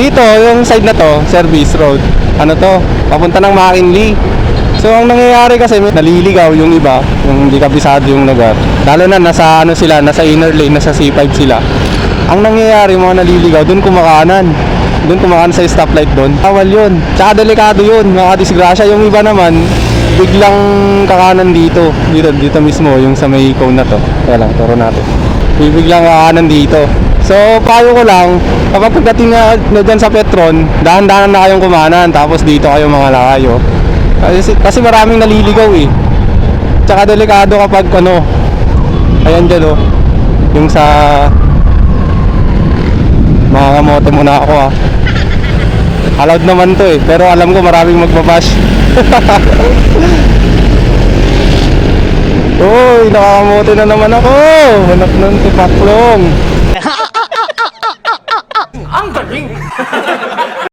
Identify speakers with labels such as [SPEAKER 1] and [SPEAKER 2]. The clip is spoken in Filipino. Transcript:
[SPEAKER 1] Dito, yung side na to, service road. Ano to? Papunta ng McKinley. So ang nangyayari kasi naliligaw yung iba, yung hindi kabisado yung lugar. Lalo na nasa ano sila, nasa inner lane, nasa C5 sila. Ang nangyayari mga naliligaw, doon kumakanan. Doon kumakanan sa stoplight doon. Bawal yun. Tsaka delikado yun, makadisgrasya. Yung iba naman, biglang kakanan dito. Dito mismo, yung sa may cone na to. Kaya lang, turo natin. Biglang kakanan dito. So, payo ko lang, kapag pagdating na dyan sa Petron, dahan-dahan na kayong kumanan, tapos dito kayo mga lakayo. Kasi maraming naliligaw eh. Tsaka delikado kapag ano, ayan dyan oh, yung sa mga kamote muna ako ah. Allowed naman to eh, pero alam ko maraming magbabash. Uy, nakakamote na naman ako. Hanap ng tipaklong.